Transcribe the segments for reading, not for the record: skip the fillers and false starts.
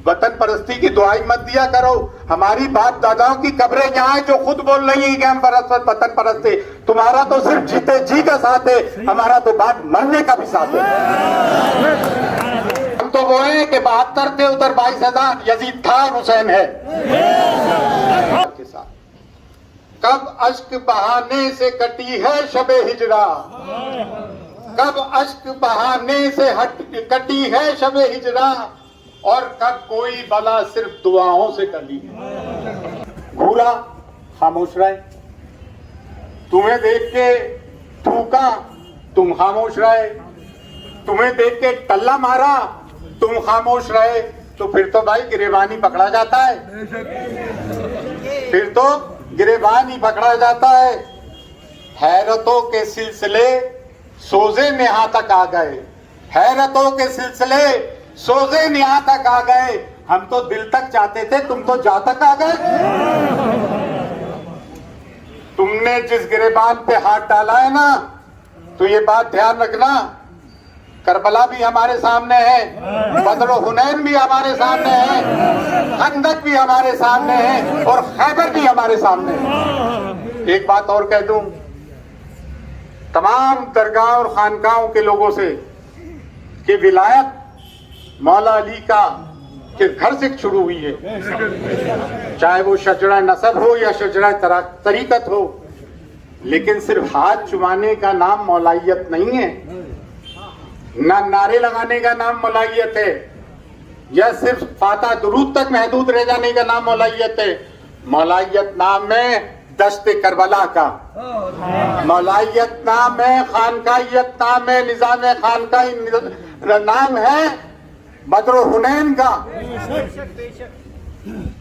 वतन परस्ती की दुआई मत दिया करो। हमारी बाप दादाओं की कब्रें यहाँ है जो खुद बोल रही है कि हम वतन परस्त है। तुम्हारा तो सिर्फ जीते जी का साथ है, हमारा तो बात मरने का भी साथ है। हम तो वो है कि 72 थे, उधर 22,000 यजीद था, हुसैन है के साथ। कब अश्क बहाने से कटी है शबे हिजरा, कब अश्क बहाने से कटी है शबे हिजरा, और कब कोई बला सिर्फ दुआओं से टली। घूरा खामोश रहे, तुम्हें देख के थूका तुम खामोश रहे, तुम्हें देख के टल्ला मारा तुम खामोश रहे, तो फिर तो भाई गिरेबान ही पकड़ा जाता है, फिर तो गिरेबान ही पकड़ा जाता है। हैरतों के सिलसिले सोजे नेहा तक आ गए, हैरतों के सिलसिले सोजे नेहा तक आ गए। हम तो दिल तक जाते थे, तुम तो जा तक आ गए। तुमने जिस गिरेबान पे हाथ डाला है ना, तो ये बात ध्यान रखना, करबला भी हमारे सामने है, बदर हुनैन भी हमारे सामने है, खंदक भी हमारे सामने है, और खैबर भी हमारे सामने है। एक बात और कह दूं तमाम दरगाह और खानकाहों के लोगों से कि विलायत मौला अली का के घर से शुरू हुई है, चाहे वो शजरा नसब हो या शजरा तरीकत हो, लेकिन सिर्फ हाथ चुमाने का नाम मौलाइयत नहीं है, ना नारे लगाने का नाम मौलाइयत है, या सिर्फ फाता दुरूद तक महदूद रह जाने का नाम मौलाइयत है। मौलाइयत नाम है दश्ते करबला का, मौलाइयत नाम है खानकाइयत, नाम है निजाम खानकाई, नाम है बदर हुनैन का,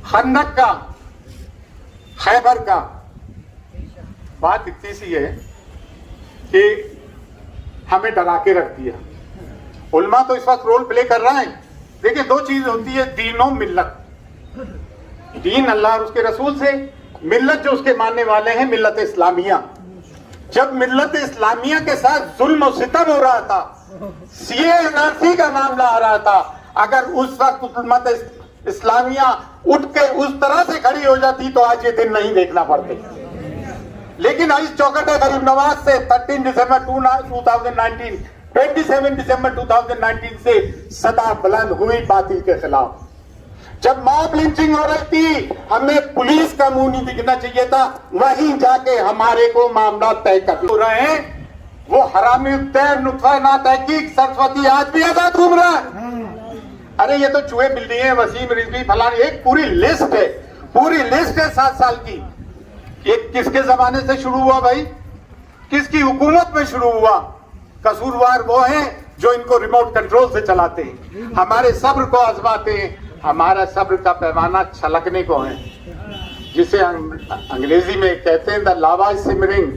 खंदक का, खैबर का। बात इतनी सी है कि हमें डरा के रख दिया। उल्मा तो इस वक्त रोल प्ले कर रहा है। देखिए, दो चीज होती है, दीन और मिल्लत। दीन अल्लाह और उसके रसूल से, मिल्लत जो उसके मानने वाले हैं मिल्लत इस्लामिया। जब मिल्लत इस्लामिया के साथ जुल्म और सितम हो रहा था, सीए एनआरसी का मामला आ रहा था, अगर उस वक्त उम्मत इस्लामिया उठ के उस तरह से खड़ी हो जाती तो आज ये दिन नहीं देखना पड़ते। लेकिन इस चौकट गरीब नवाज से 13 दिसंबर 2019, 27 दिसंबर 2019 से सदा बुलंद हुई बातिल के खिलाफ। जब मॉब लिंचिंग हो रही थी, हमें पुलिस का मुंह नहीं दिखना चाहिए था, वहीं जाके हमारे को मामला तय कर हो रहे हैं। वो हरामी तैर नुत्फा ना तहकीक सरस्वती आज भी आजाद घूम रहा है। अरे ये तो चूहे बिल्ली है, वसीम रिजवी फलानी, एक पूरी लिस्ट है, पूरी लिस्ट है 7 साल की। एक किसके जमाने से शुरू हुआ भाई, किसकी हुकूमत में शुरू हुआ? कसूरवार वो हैं जो इनको रिमोट कंट्रोल से चलाते हैं, हमारे सब्र को आजमाते हैं। हमारा सब्र का पैमाना छलकने को है, जिसे अंग्रेजी में कहते हैं the lava is simmering,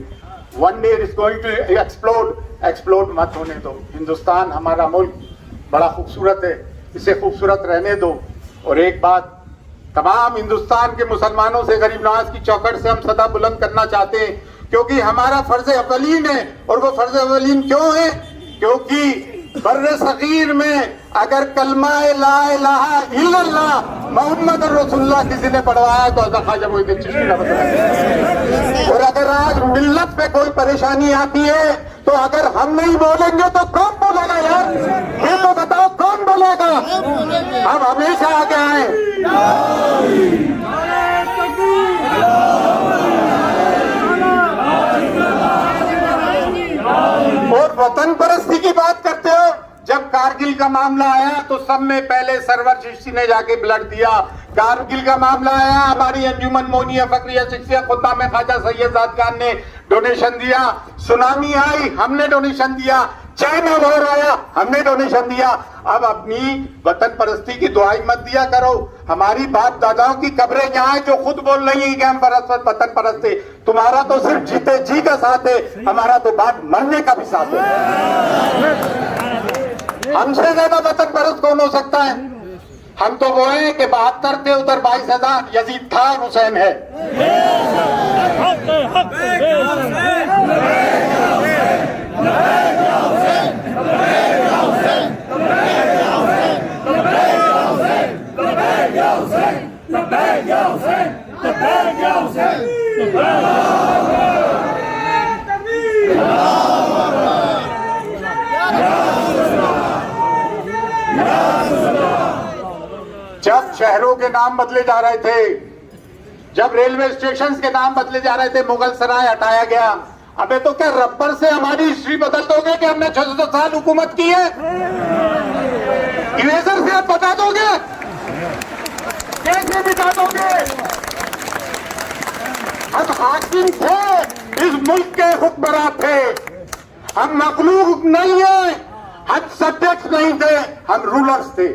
one day is going to explode. Explode मत होने दो। हिंदुस्तान हमारा मुल्क बड़ा खूबसूरत है, इसे खूबसूरत रहने दो। और एक बात तमाम हिंदुस्तान के मुसलमानों से गरीब नवाज की चौखट से हम सदा बुलंद करना चाहते हैं, क्योंकि हमारा फर्ज अवलीन है। और वो फर्ज अवलीन क्यों है? क्योंकि बर्रे सगीर में अगर कलमा ला इलाहा इल्लल्लाह मोहम्मद रसूलुल्लाह किसी ने पढ़वाया तो ख्वाजा मोइनुद्दीन चिश्ती ने बताया। और अगर आज मिल्लत पे कोई परेशानी आती है तो अगर हम नहीं बोलेंगे तो कौन बोलेगा यार? ये तो बताओ कौन बोलेगा? हम हमेशा आगे आए। और वतन परस्ती की बात करते हो। जब कारगिल का मामला आया तो सब में पहले सरवर चिश्ती ने जाके ब्लड दिया। कारगिल का मामला आया, हमारी अंजुमन मोनिया फकरिया शिक्षिया खुदा में ख्वाजा सैयद जाद खान ने डोनेशन दिया। सुनामी आई, हमने डोनेशन दिया। चाइना वॉर आया, हमने डोनेशन दिया। अब अपनी वतन परस्ती की दुआई मत दिया करो। हमारी बाप दादाओं की कब्रें यहाँ है जो खुद बोल रही है कि हम वतन परस्त है। तुम्हारा तो सिर्फ जीते जी का साथ है, हमारा तो बात मरने का भी साथ है। हमसे ज्यादा वतन परस्त कौन हो सकता है? हम तो वो हैं कि 72 थे, उधर 22,000 यजीद था, हुसैन है। जब शहरों के नाम बदले जा रहे थे, जब रेलवे स्टेशन के नाम बदले जा रहे थे, मुगल सराय हटाया गया। अबे तो क्या रबर से हमारी हिस्ट्री बदल दोगे कि हमने 600 साल हुकूमत की है? इरेजर से आप बता दोगे? कैसे बिता दोगे? हम हाकिम थे, इस मुल्क के हुक्मरान थे। हम मखलूक नहीं है, हम सब्जेक्ट नहीं थे, हम रूलर्स थे।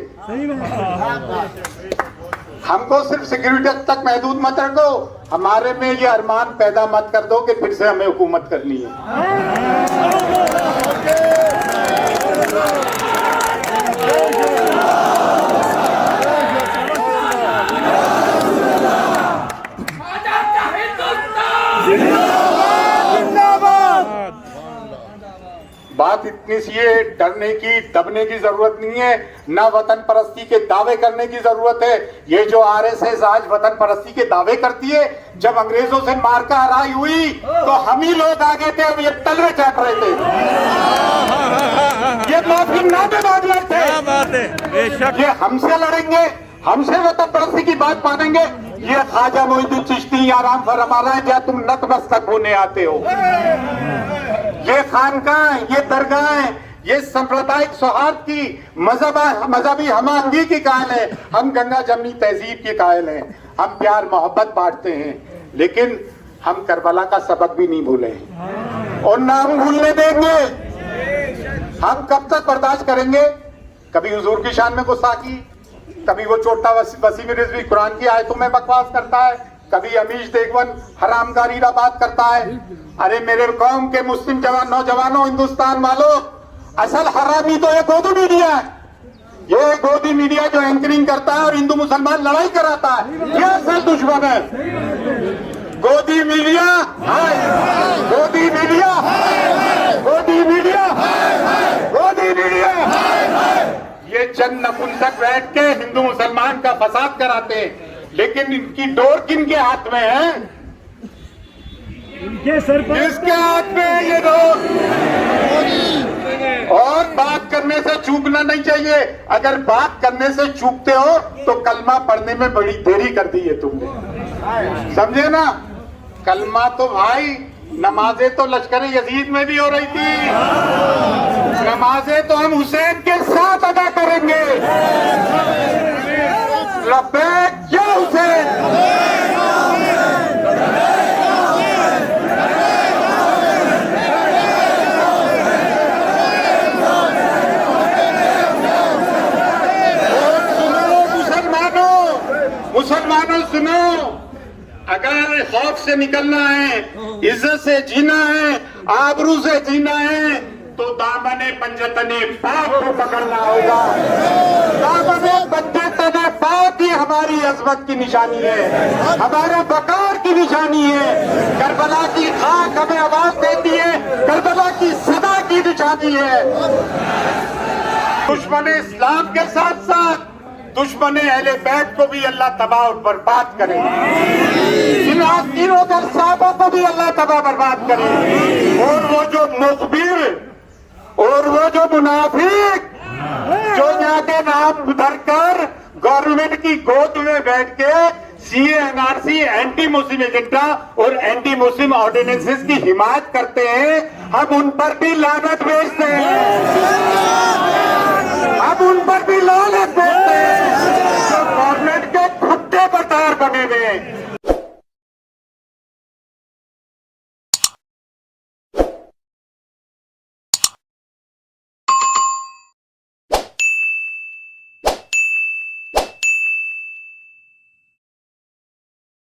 हमको सिर्फ सिक्योरिटी तक महदूद मत रखो, हमारे में ये अरमान पैदा मत कर दो कि फिर से हमें हुकूमत करनी है। बात इतनी सी है, डरने की दबने की जरूरत नहीं है, ना वतन परस्ती के दावे करने की जरूरत है। ये जो आरएसएस आज वतन परस्ती के दावे करती है, जब अंग्रेजों से मारका हराई हुई तो हम ही लोग आगे थे, अब ये तलवे चाट रहे थे, ये माफी नामे मांग रहे थे। ये हमसे लड़ेंगे, हमसे वतन परस्ती की बात मानेंगे। ये ख्वाजा मोइनुद्दीन चिश्ती आराम फरमा रहा है, क्या तुम नतमस्तक होने आते हो? ये खानकाह, ये दरगाह, ये सांप्रदायिक सौहार्द की, मजहबी हमांगी की कायल है। हम गंगा जमनी तहजीब की कायल हैं, हम प्यार मोहब्बत बांटते हैं, लेकिन हम करबला का सबक भी नहीं भूले और ना हम भूलने देंगे। हम कब तक बर्दाश्त करेंगे? कभी हुजूर की शान में गुस्ताखी, कभी वो छोटा वसीम रिजवी कुरान की आयतों में बकवास करता है, कभी अमीश देगवन हरामगारीरा बात करता है। अरे मेरे कौम के मुस्लिम जवान नौजवानों, हिंदुस्तान वालों, असल हरामी तो ये गोदी मीडिया है। ये गोदी मीडिया जो एंकरिंग करता है और हिंदू मुसलमान लड़ाई कराता है, ये असल दुश्मन है। गोदी मीडिया, गोदी मीडिया, गोदी मीडिया, गोदी मीडिया, ये चंद नपुंसक बैठ के हिंदू मुसलमान का फसाद कराते हैं, लेकिन इनकी डोर किनके हाथ में है? किसके हाथ में है ये डोर? और बात करने से चूकना नहीं चाहिए। अगर बात करने से चूकते हो तो कलमा पढ़ने में बड़ी देरी कर दी है तुमने, समझे ना? कलमा तो भाई, नमाजें तो लश्कर यजीद में भी हो रही थी, नमाजें तो हम हुसैन के साथ अदा करेंगे। लब्बैक या हुसैन। मुसलमानों सुनो, अगर खौफ से निकलना है, इज्जत से जीना है, आबरू से जीना है, तो दामने पंजतने पाक को पकड़ना होगा। दामने पंजतने पाक ही हमारी अजमत की निशानी है, हमारे वकार की निशानी है। करबला की खाक हमें आवाज देती है, करबला की सदा की निशानी है। दुश्मन इस्लाम के साथ साथ दुश्मन अहले बैत को भी अल्लाह तबाह और बर्बाद करे, इन आस्तीनों के साहबों को भी अल्लाह तबाह बर्बाद करे। और वो जो मुखबिर और वो जो मुनाफिक जो यहाँ के नाम धरकर गवर्नमेंट की गोद में बैठ के CA NRC anti Muslim agenda और एंटी मुस्लिम ऑर्डिनेंसेस की हिमायत करते हैं, हम उन पर भी लानत भेजते हैं।